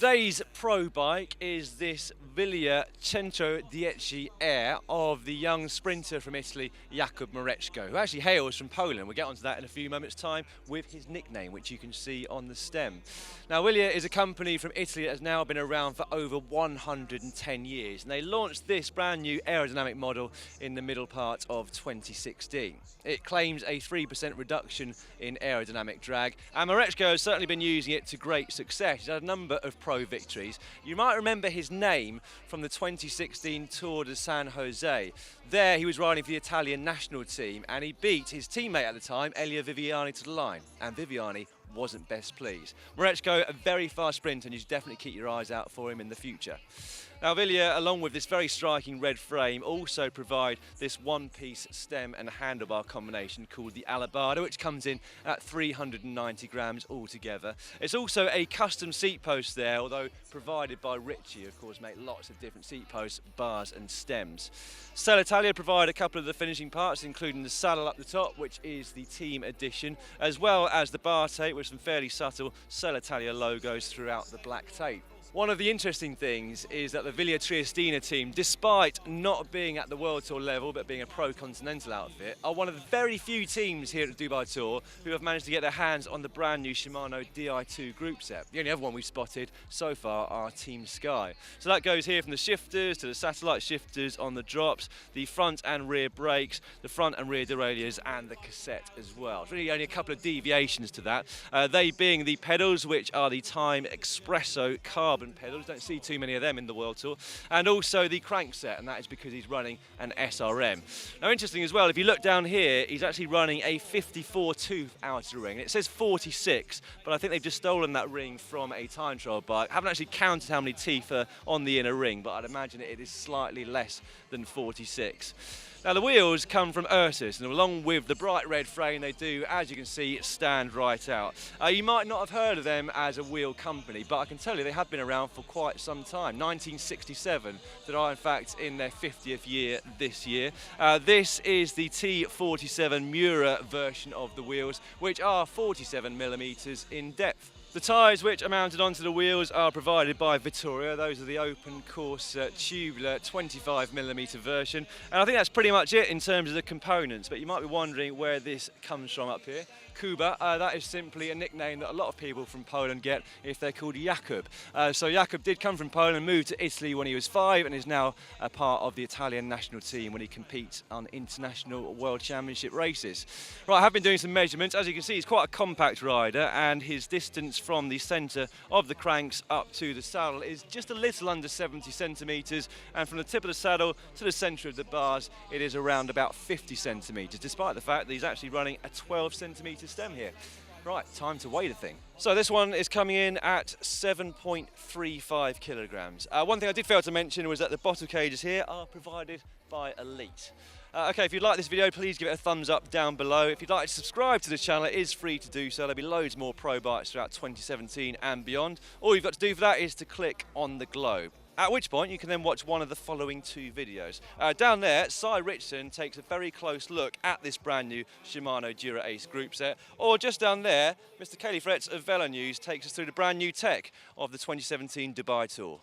Today's pro bike is this Wilier Cento10AIR of the young sprinter from Italy, Jakub Mareczko, who actually hails from Poland. We'll get onto that in a few moments' time with his nickname, which you can see on the stem. Now, Wilier is a company from Italy that has now been around for over 110 years, and they launched this brand new aerodynamic model in the middle part of 2016. It claims a 3% reduction in aerodynamic drag, and Mareczko has certainly been using it to great success. He's had a number of pro victories. You might remember his name from the 2016 Tour de San Jose. There he was riding for the Italian national team, and he beat his teammate at the time, Elia Viviani, to the line, and Viviani wasn't best pleased. Mareczko, a very fast sprinter, and you should definitely keep your eyes out for him in the future. Now, Wilier, along with this very striking red frame, also provide this one-piece stem and handlebar combination called the Alabarda, which comes in at 390 grams altogether. It's also a custom seat post there, although provided by Ritchey, of course, make lots of different seat posts, bars and stems. Selle Italia provide a couple of the finishing parts, including the saddle up the top, which is the team edition, as well as the bar tape with some fairly subtle Selle Italia logos throughout the black tape. One of the interesting things is that the Wilier Triestina team, despite not being at the World Tour level but being a pro Continental outfit, are one of the very few teams here at the Dubai Tour who have managed to get their hands on the brand new Shimano Di2 group set. The only other one we've spotted so far are Team Sky. So that goes here from the shifters to the satellite shifters on the drops, the front and rear brakes, the front and rear derailleurs and the cassette as well. It's really only a couple of deviations to that, they being the pedals, which are the Tyre Xpresso carbon pedals, don't see too many of them in the World Tour, and also the crankset, and that is because he's running an SRM. Now, interesting as well, if you look down here, he's actually running a 54 tooth outer ring. It says 46, but I think they've just stolen that ring from a time trial bike. I haven't actually counted how many teeth are on the inner ring, but I'd imagine it is slightly less than 46. Now, the wheels come from Ursus, and along with the bright red frame, they do, as you can see, stand right out. You might not have heard of them as a wheel company, but I can tell you they have been around for quite some time. 1967, that are in fact in their 50th year this year. This is the T47 MIURA version of the wheels, which are 47 millimeters in depth. The tyres which are mounted onto the wheels are provided by Vittoria. Those are the open Corsa tubular 25mm version. And I think that's pretty much it in terms of the components, but you might be wondering where this comes from up here. Kuba, that is simply a nickname that a lot of people from Poland get if they're called Jakub. So Jakub did come from Poland, moved to Italy when he was 5, and is now a part of the Italian national team when he competes on international world championship races. Right, I have been doing some measurements. As you can see, he's quite a compact rider, and his distance from the centre of the cranks up to the saddle is just a little under 70 centimetres, and from the tip of the saddle to the centre of the bars, it is around about 50 centimetres, despite the fact that he's actually running a 12 centimetre stem here. Right, time to weigh the thing. So this one is coming in at 7.35 kilograms. One thing I did fail to mention was that the bottle cages here are provided by Elite. Okay, if you'd like this video, please give it a thumbs up down below. If you'd like to subscribe to the channel, it is free to do so. There'll be loads more pro bikes throughout 2017 and beyond. All you've got to do for that is to click on the globe. At which point you can then watch one of the following 2 videos. Down there, Cy Richardson takes a very close look at this brand new Shimano Dura-Ace group set. Or just down there, Mr. Kelly Fretz of Velo News takes us through the brand new tech of the 2017 Dubai Tour.